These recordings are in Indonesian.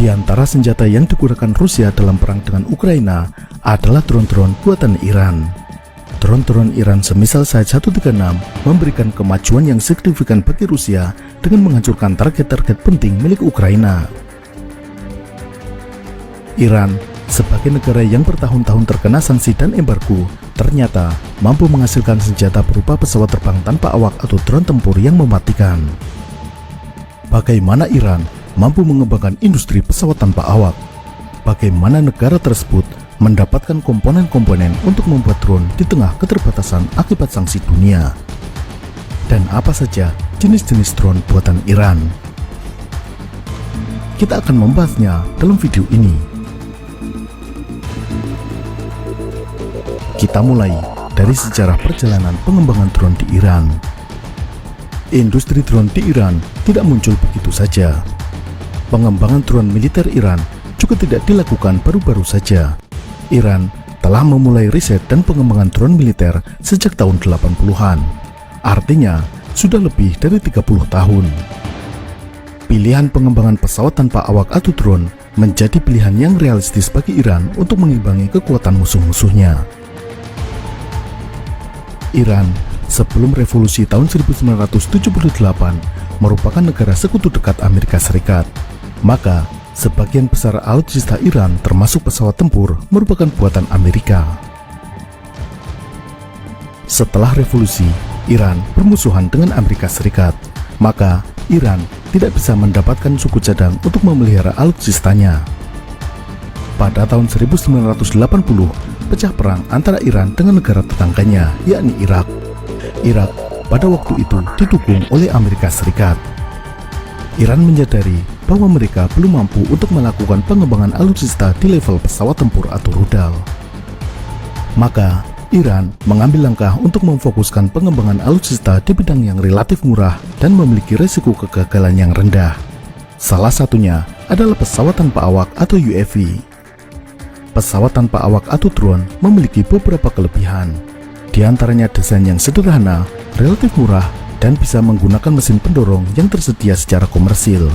Di antara senjata yang digunakan Rusia dalam perang dengan Ukraina adalah drone-drone buatan Iran. Drone-drone Iran semisal Shahed 136 memberikan kemajuan yang signifikan bagi Rusia dengan menghancurkan target-target penting milik Ukraina. Iran, sebagai negara yang bertahun-tahun terkena sanksi dan embargo, ternyata mampu menghasilkan senjata berupa pesawat terbang tanpa awak atau drone tempur yang mematikan. Bagaimana Iran mampu mengembangkan industri pesawat tanpa awak? Bagaimana negara tersebut mendapatkan komponen-komponen untuk membuat drone di tengah keterbatasan akibat sanksi dunia? Dan apa saja jenis-jenis drone buatan Iran? Kita akan membahasnya dalam video ini. Kita mulai dari sejarah perjalanan pengembangan drone di Iran. Industri drone di Iran tidak muncul begitu saja. Pengembangan drone militer Iran juga tidak dilakukan baru-baru saja. Iran telah memulai riset dan pengembangan drone militer sejak tahun 80-an. Artinya, sudah lebih dari 30 tahun. Pilihan pengembangan pesawat tanpa awak atau drone menjadi pilihan yang realistis bagi Iran untuk mengimbangi kekuatan musuh-musuhnya. Iran sebelum revolusi tahun 1978 merupakan negara sekutu dekat Amerika Serikat. Maka, sebagian besar alutsista Iran termasuk pesawat tempur merupakan buatan Amerika. Setelah revolusi, Iran bermusuhan dengan Amerika Serikat. Maka, Iran tidak bisa mendapatkan suku cadang untuk memelihara alutsistanya. Pada tahun 1980, pecah perang antara Iran dengan negara tetangganya, yakni Irak. Irak pada waktu itu didukung oleh Amerika Serikat. Iran menyadari bahwa mereka belum mampu untuk melakukan pengembangan alutsista di level pesawat tempur atau rudal. Maka, Iran mengambil langkah untuk memfokuskan pengembangan alutsista di bidang yang relatif murah dan memiliki resiko kegagalan yang rendah. Salah satunya adalah pesawat tanpa awak atau UAV. Pesawat tanpa awak atau drone memiliki beberapa kelebihan. Di antaranya desain yang sederhana, relatif murah, dan bisa menggunakan mesin pendorong yang tersedia secara komersil.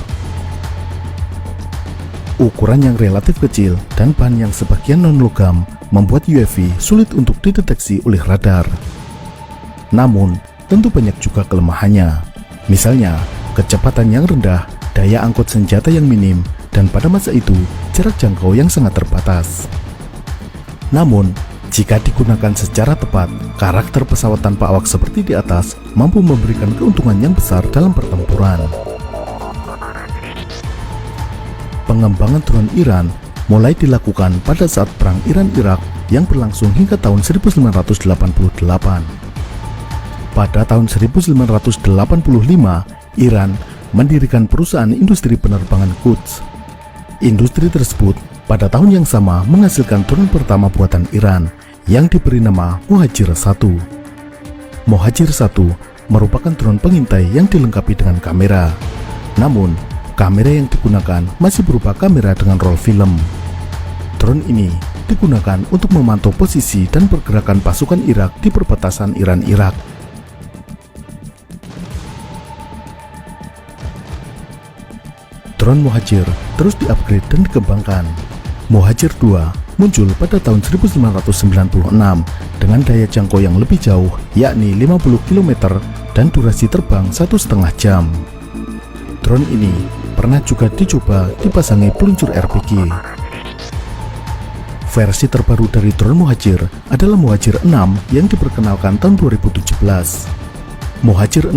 Ukuran yang relatif kecil dan bahan yang sebagian non-logam membuat UAV sulit untuk dideteksi oleh radar. Namun, tentu banyak juga kelemahannya. Misalnya, kecepatan yang rendah, daya angkut senjata yang minim, dan pada masa itu, jarak jangkau yang sangat terbatas. Namun, jika digunakan secara tepat, karakter pesawat tanpa awak seperti di atas mampu memberikan keuntungan yang besar dalam pertempuran. Pengembangan drone Iran mulai dilakukan pada saat Perang Iran-Irak yang berlangsung hingga tahun 1988. Pada tahun 1985, Iran mendirikan perusahaan industri penerbangan Quds. Industri tersebut pada tahun yang sama menghasilkan drone pertama buatan Iran yang diberi nama Mohajer 1. Mohajer 1 merupakan drone pengintai yang dilengkapi dengan kamera. Namun, kamera yang digunakan masih berupa kamera dengan roll film. Drone ini digunakan untuk memantau posisi dan pergerakan pasukan Irak di perbatasan Iran-Irak. Drone Mohajer terus diupgrade dan dikembangkan. Mohajer 2 muncul pada tahun 1996 dengan daya jangkau yang lebih jauh, yakni 50 km dan durasi terbang 1,5 jam. Drone ini pernah juga dicoba dipasangi peluncur RPG. Versi terbaru dari drone Mohajer adalah Mohajer 6 yang diperkenalkan tahun 2017. Mohajer 6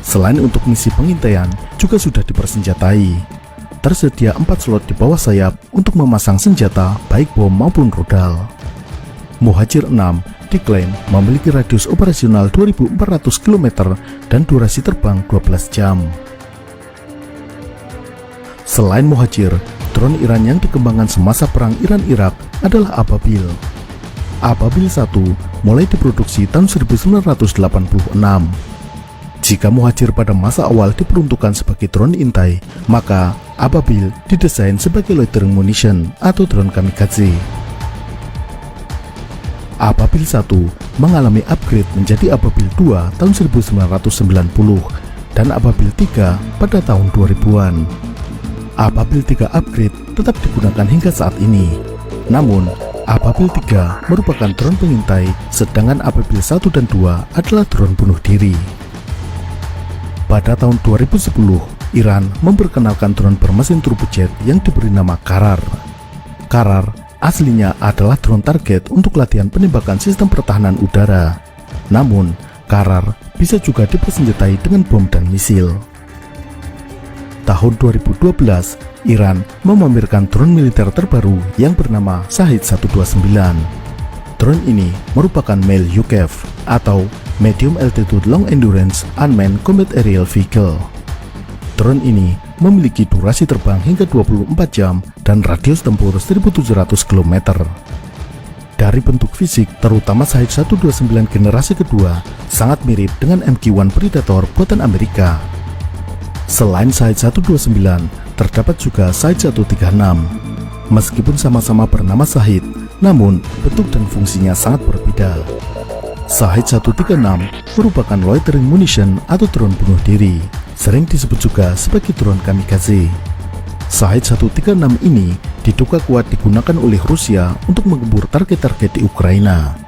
selain untuk misi pengintaian juga sudah dipersenjatai. Tersedia 4 slot di bawah sayap untuk memasang senjata baik bom maupun rudal. Mohajer 6 diklaim memiliki radius operasional 2.400 km dan durasi terbang 12 jam. Selain Mohajer, drone Iran yang dikembangkan semasa perang Iran-Irak adalah Ababil. Ababil 1 mulai diproduksi tahun 1986. Jika Mohajer pada masa awal diperuntukkan sebagai drone intai, maka Ababil didesain sebagai loitering munition atau drone kamikaze. Ababil 1 mengalami upgrade menjadi Ababil 2 tahun 1990 dan Ababil 3 pada tahun 2000-an. Ababil 3 upgrade tetap digunakan hingga saat ini. Namun, Ababil 3 merupakan drone pengintai, sedangkan Ababil 1 dan 2 adalah drone bunuh diri. Pada tahun 2010, Iran memperkenalkan drone bermesin turbojet yang diberi nama Karar. Karar aslinya adalah drone target untuk latihan penembakan sistem pertahanan udara. Namun, Karar bisa juga dipersenjatai dengan bom dan misil. Tahun 2012, Iran memamerkan drone militer terbaru yang bernama Shahed 129. Drone ini merupakan MALE UCAV atau Medium Altitude Long Endurance Unmanned Combat Aerial Vehicle. Drone ini memiliki durasi terbang hingga 24 jam dan radius tempur 1.700 km. Dari bentuk fisik, terutama Shahed 129 generasi kedua sangat mirip dengan MQ-1 Predator buatan Amerika. Selain Shahed 129, terdapat juga Shahed 136. Meskipun sama-sama bernama Shahed, namun bentuk dan fungsinya sangat berbeda. Shahed 136 merupakan loitering munition atau drone bunuh diri, sering disebut juga sebagai drone kamikaze. Shahed 136 ini diduga kuat digunakan oleh Rusia untuk menggempur target-target di Ukraina.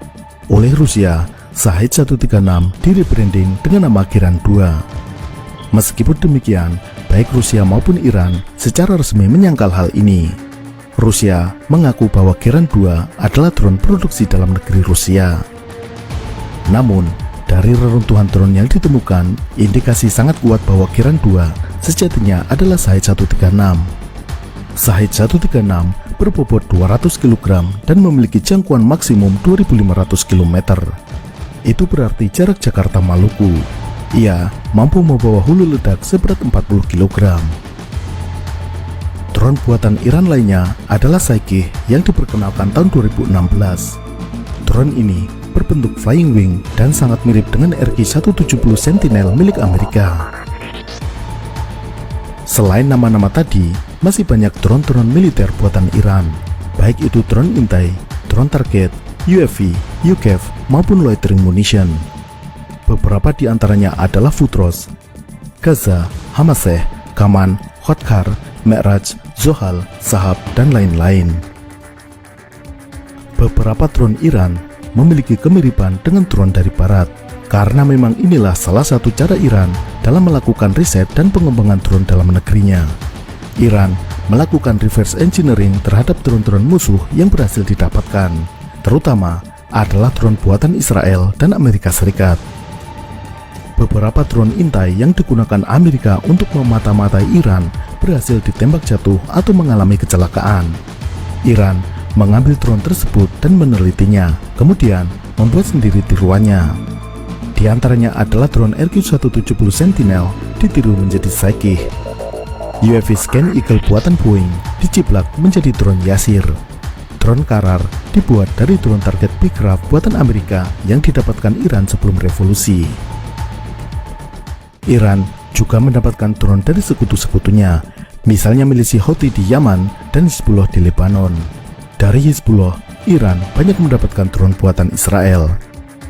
Oleh Rusia, Shahed 136 di-rebranding dengan nama Geran 2. Meskipun demikian, baik Rusia maupun Iran secara resmi menyangkal hal ini. Rusia mengaku bahwa Geran 2 adalah drone produksi dalam negeri Rusia. Namun, dari reruntuhan drone yang ditemukan, indikasi sangat kuat bahwa Geran 2 sejatinya adalah Shahed 136. Shahed 136 berbobot 200 kg dan memiliki jangkauan maksimum 2.500 km. Itu berarti jarak Jakarta Maluku. Ia mampu membawa hulu ledak seberat 40 kg. Drone buatan Iran lainnya adalah Saikih yang diperkenalkan tahun 2016. Drone ini berbentuk flying wing dan sangat mirip dengan RQ-170 Sentinel milik Amerika. Selain nama-nama tadi, masih banyak drone-drone militer buatan Iran, baik itu drone intai, drone target, UAV, UCAV, maupun loitering munition. Beberapa di antaranya adalah Futros, Gaza, Hamaseh, Kaman, Khotkar, Me'raj, Zohal, Sahab, dan lain-lain. Beberapa drone Iran memiliki kemiripan dengan drone dari barat, karena memang inilah salah satu cara Iran dalam melakukan riset dan pengembangan drone dalam negerinya. Iran melakukan reverse engineering terhadap drone-drone musuh yang berhasil didapatkan, terutama adalah drone buatan Israel dan Amerika Serikat. Beberapa drone intai yang digunakan Amerika untuk memata-matai Iran berhasil ditembak jatuh atau mengalami kecelakaan. Iran mengambil drone tersebut dan menelitinya, kemudian membuat sendiri tiruannya. Di antaranya adalah drone RQ-170 Sentinel ditiru menjadi Saikih. UAV Scan Eagle buatan Boeing diciplak menjadi drone Yasir. Drone Karar dibuat dari drone target Beechcraft buatan Amerika yang didapatkan Iran sebelum revolusi. Iran juga mendapatkan drone dari sekutu-sekutunya, misalnya milisi Houthi di Yaman dan Hizbullah di Lebanon. Dari Hizbullah, Iran banyak mendapatkan drone buatan Israel.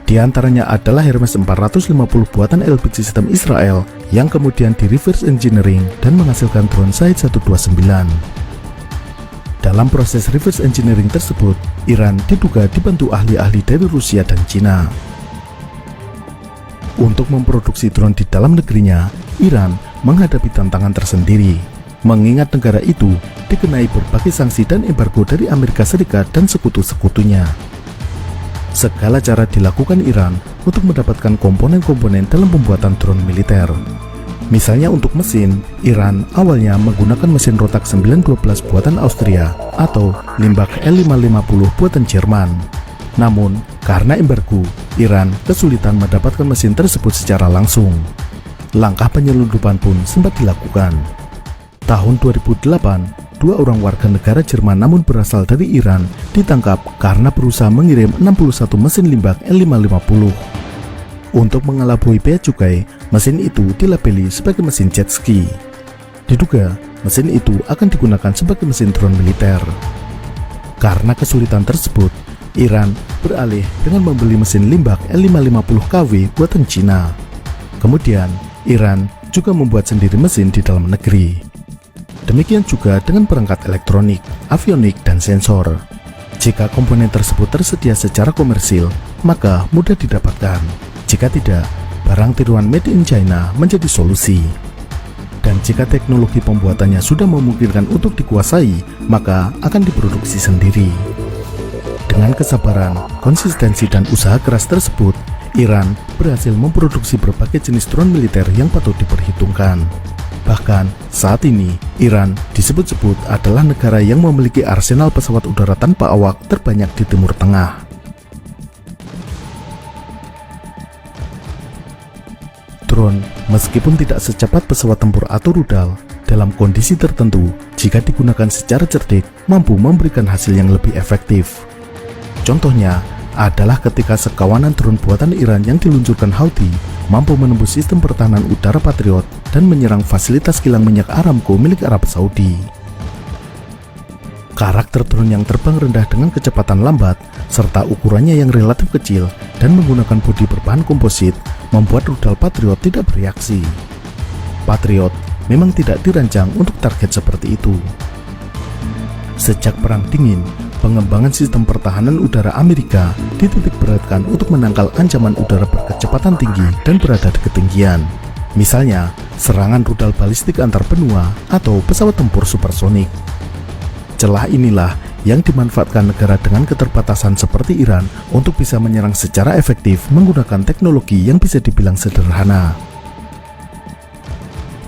Di antaranya adalah Hermes 450 buatan LPG sistem Israel yang kemudian di reverse engineering dan menghasilkan drone Shahed 129. Dalam proses reverse engineering tersebut, Iran diduga dibantu ahli-ahli dari Rusia dan Cina. Untuk memproduksi drone di dalam negerinya, Iran menghadapi tantangan tersendiri, mengingat negara itu dikenai berbagai sanksi dan embargo dari Amerika Serikat dan sekutu-sekutunya. Segala cara dilakukan Iran untuk mendapatkan komponen-komponen dalam pembuatan drone militer. Misalnya untuk mesin, Iran awalnya menggunakan mesin Rotak 912 buatan Austria atau Limbach L550 buatan Jerman. Namun, karena embargo, Iran kesulitan mendapatkan mesin tersebut secara langsung. Langkah penyelundupan pun sempat dilakukan. Tahun 2008, 2 orang warga negara Jerman namun berasal dari Iran ditangkap karena berusaha mengirim 61 mesin Limbach L550. Untuk mengelabui bea cukai, mesin itu dilabeli sebagai mesin jet ski. Diduga, mesin itu akan digunakan sebagai mesin drone militer. Karena kesulitan tersebut, Iran beralih dengan membeli mesin Limbach L550KW buatan Cina. Kemudian, Iran juga membuat sendiri mesin di dalam negeri. Demikian juga dengan perangkat elektronik, avionik, dan sensor. Jika komponen tersebut tersedia secara komersil, maka mudah didapatkan. Jika tidak, barang tiruan made in China menjadi solusi. Dan jika teknologi pembuatannya sudah memungkinkan untuk dikuasai, maka akan diproduksi sendiri. Dengan kesabaran, konsistensi, dan usaha keras tersebut, Iran berhasil memproduksi berbagai jenis drone militer yang patut diperhitungkan. Bahkan, saat ini, Iran disebut-sebut adalah negara yang memiliki arsenal pesawat udara tanpa awak terbanyak di Timur Tengah. Drone, meskipun tidak secepat pesawat tempur atau rudal, dalam kondisi tertentu, jika digunakan secara cerdik, mampu memberikan hasil yang lebih efektif. Contohnya adalah ketika sekawanan drone buatan Iran yang diluncurkan Houthi mampu menembus sistem pertahanan udara Patriot dan menyerang fasilitas kilang minyak Aramco milik Arab Saudi. Karakter drone yang terbang rendah dengan kecepatan lambat, serta ukurannya yang relatif kecil dan menggunakan bodi berbahan komposit, membuat rudal Patriot tidak bereaksi. Patriot memang tidak dirancang untuk target seperti itu. Sejak Perang Dingin, pengembangan sistem pertahanan udara Amerika dititik beratkan untuk menangkal ancaman udara berkecepatan tinggi dan berada di ketinggian. Misalnya, serangan rudal balistik antar benua atau pesawat tempur supersonik. Celah inilah yang dimanfaatkan negara dengan keterbatasan seperti Iran untuk bisa menyerang secara efektif menggunakan teknologi yang bisa dibilang sederhana.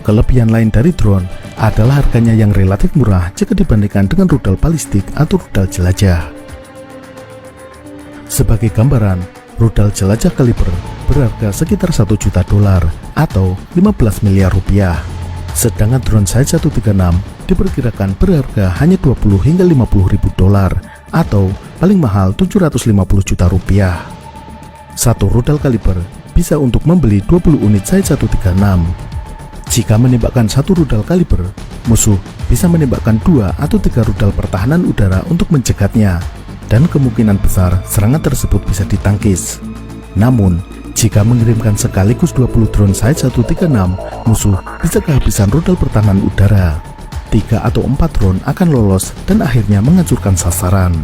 Kelebihan lain dari drone adalah harganya yang relatif murah jika dibandingkan dengan rudal balistik atau rudal jelajah. Sebagai gambaran, rudal jelajah kaliber berharga sekitar $1 juta atau 15 miliar rupiah. Sedangkan drone Shahed 136 diperkirakan berharga hanya 20 hingga 50 ribu dolar atau paling mahal 750 juta rupiah. Satu rudal kaliber bisa untuk membeli 20 unit Shahed 136. Jika menembakkan satu rudal kaliber, musuh bisa menembakkan 2 atau 3 rudal pertahanan udara untuk mencegatnya, dan kemungkinan besar serangan tersebut bisa ditangkis. Namun, jika mengirimkan sekaligus 20 drone Shahed 136, musuh bisa kehabisan rudal pertahanan udara. 3 atau 4 drone akan lolos dan akhirnya menghancurkan sasaran.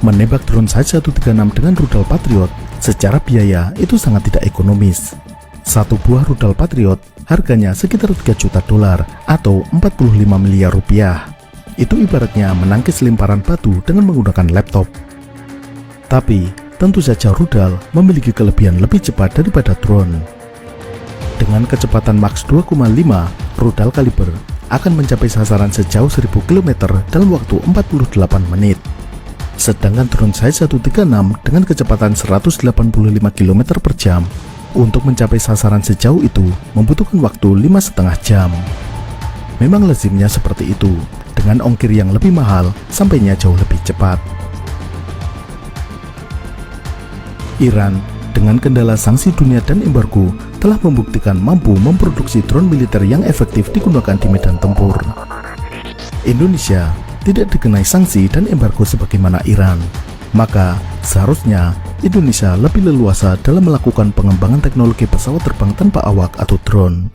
Menembak drone Shahed 136 dengan rudal Patriot secara biaya itu sangat tidak ekonomis. Satu buah rudal Patriot harganya sekitar $3 juta atau 45 miliar rupiah. Itu ibaratnya menangkis lemparan batu dengan menggunakan laptop. Tapi, tentu saja rudal memiliki kelebihan lebih cepat daripada drone. Dengan kecepatan Mach 2,5, rudal kaliber akan mencapai sasaran sejauh 1000 km dalam waktu 48 menit. Sedangkan drone Shahed 136 dengan kecepatan 185 km per jam untuk mencapai sasaran sejauh itu membutuhkan waktu 5,5 jam. Memang lazimnya seperti itu, dengan ongkir yang lebih mahal sampainya jauh lebih cepat. Iran dengan kendala sanksi dunia dan embargo telah membuktikan mampu memproduksi drone militer yang efektif digunakan di medan tempur. Indonesia tidak dikenai sanksi dan embargo sebagaimana Iran, maka seharusnya Indonesia lebih leluasa dalam melakukan pengembangan teknologi pesawat terbang tanpa awak atau drone.